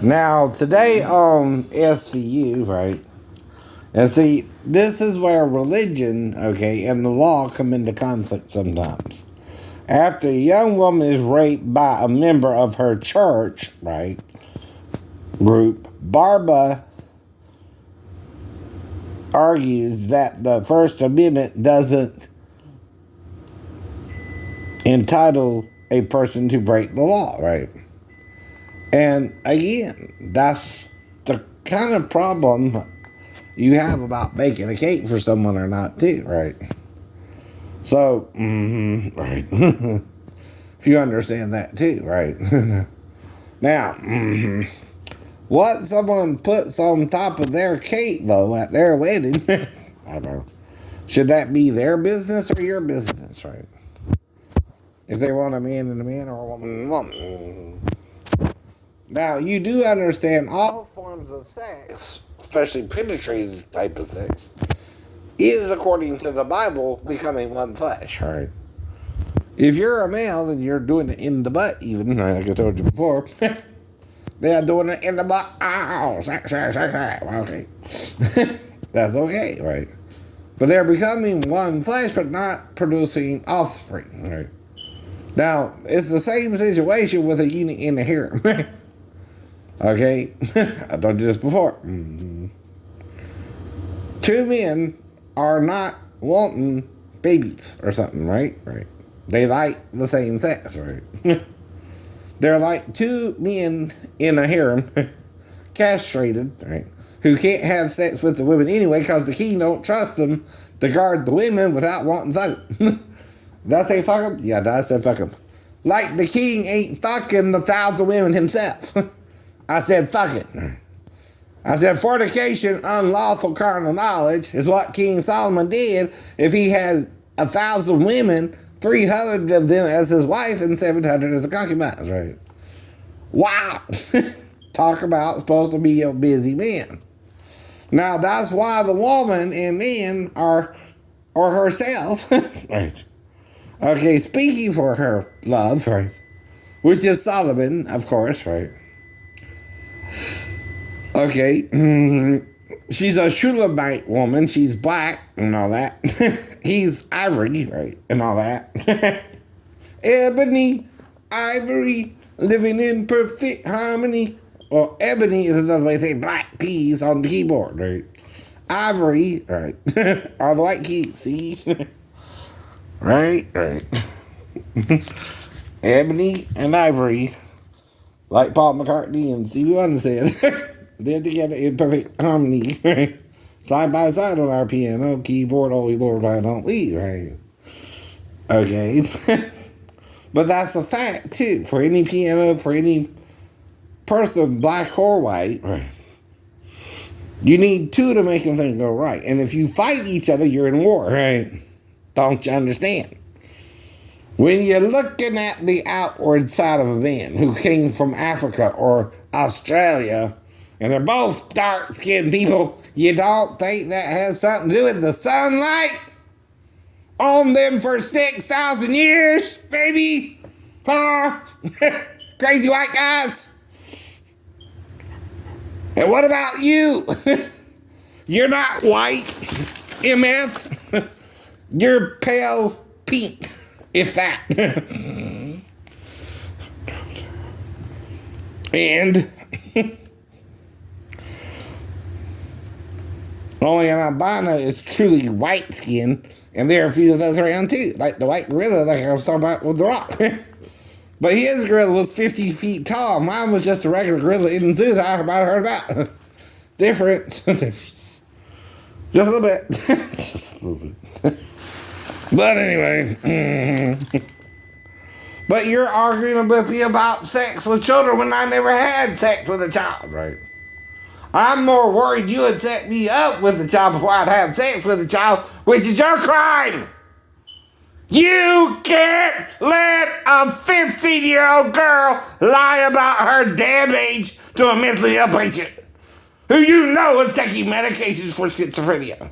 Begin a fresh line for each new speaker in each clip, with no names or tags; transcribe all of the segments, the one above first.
Now, today on SVU, right? And see, this is where religion, okay, and the law come into conflict sometimes. After a young woman is raped by a member of her church, right, group, Barbara argues that the First Amendment doesn't entitle a person to break the law, right? And again, that's the kind of problem you have about baking a cake for someone or not, too, right? So, right. If you understand that, too, right? Now, what someone puts on top of their cake, though, at their wedding, I don't know. Should that be their business or your business, right? If they want a man and a man or a woman and a woman. Now, you do understand all forms of sex, especially penetrative type of sex, is, according to the Bible, becoming one flesh, right? If you're a male, then you're doing it in the butt, even, like I told you before. They are doing it in the butt. Ow, sex, okay. That's okay, right? But they're becoming one flesh, but not producing offspring, right? Now, it's the same situation with a unit in the harem. Okay? I told you this before. Two men are not wanting babies or something, right? Right. They like the same sex, right? They're like two men in a harem, castrated, right? Who can't have sex with the women anyway because the king don't trust them to guard the women without wanting fuck them. Did I say fuck them? Yeah, I said fuck them. Like the king ain't fucking the 1,000 women himself. I said fuck it. I said fornication, unlawful carnal knowledge, is what King Solomon did if he had 1,000 women, 300 of them as his wife and 700 as a concubines, right? Wow. Talk about supposed to be a busy man. Now, that's why the woman and man are, or herself, right? Okay, speaking for her love, right? Which is Solomon, of course, right? Okay, she's a Shulamite woman. She's black and all that. He's ivory, right, and all that. Ebony, ivory, living in perfect harmony. Well, ebony is another way to say black keys on the keyboard, right? Ivory, right, are the white keys, see? Right. Ebony and ivory, like Paul McCartney and Stevie Wonder said. They're together in perfect harmony, right? Side by side on our piano, keyboard, holy Lord, why don't we, right? Okay. But that's a fact, too. For any piano, for any person, black or white, right? You need two to make things go right. And if you fight each other, you're in war, right? Don't you understand? When you're looking at the outward side of a man who came from Africa or Australia, and they're both dark-skinned people, you don't think that has something to do with the sunlight on them for 6,000 years, baby? Huh? Crazy white guys? And what about you? You're not white, MF. You're pale pink, if that. And only an albino is truly white skin, and there are a few of those around too, like the white gorilla, like I was talking about with The Rock. But his gorilla was 50 feet tall. Mine was just a regular gorilla in the zoo that I heard about. Difference. Just a little bit. Just a little bit. But anyway. But you're arguing with me about sex with children when I never had sex with a child, right? I'm more worried you would set me up with a child before I'd have sex with a child, which is your crime. You can't let a 15-year-old girl lie about her damn age to a mentally ill patient who you know is taking medications for schizophrenia.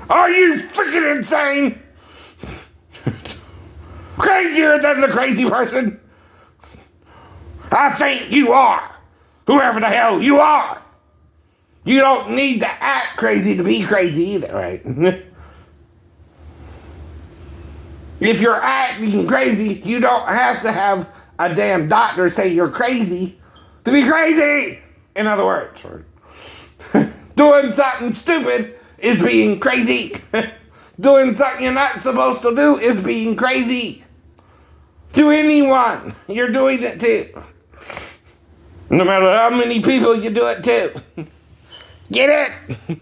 Are you freaking insane? Crazier than the crazy person? I think you are. Whoever the hell you are. You don't need to act crazy to be crazy either, right? If you're acting crazy, you don't have to have a damn doctor say you're crazy to be crazy. In other words, doing something stupid is being crazy. Doing something you're not supposed to do is being crazy. To anyone, you're doing it to. No matter how many people you do it to. Get it?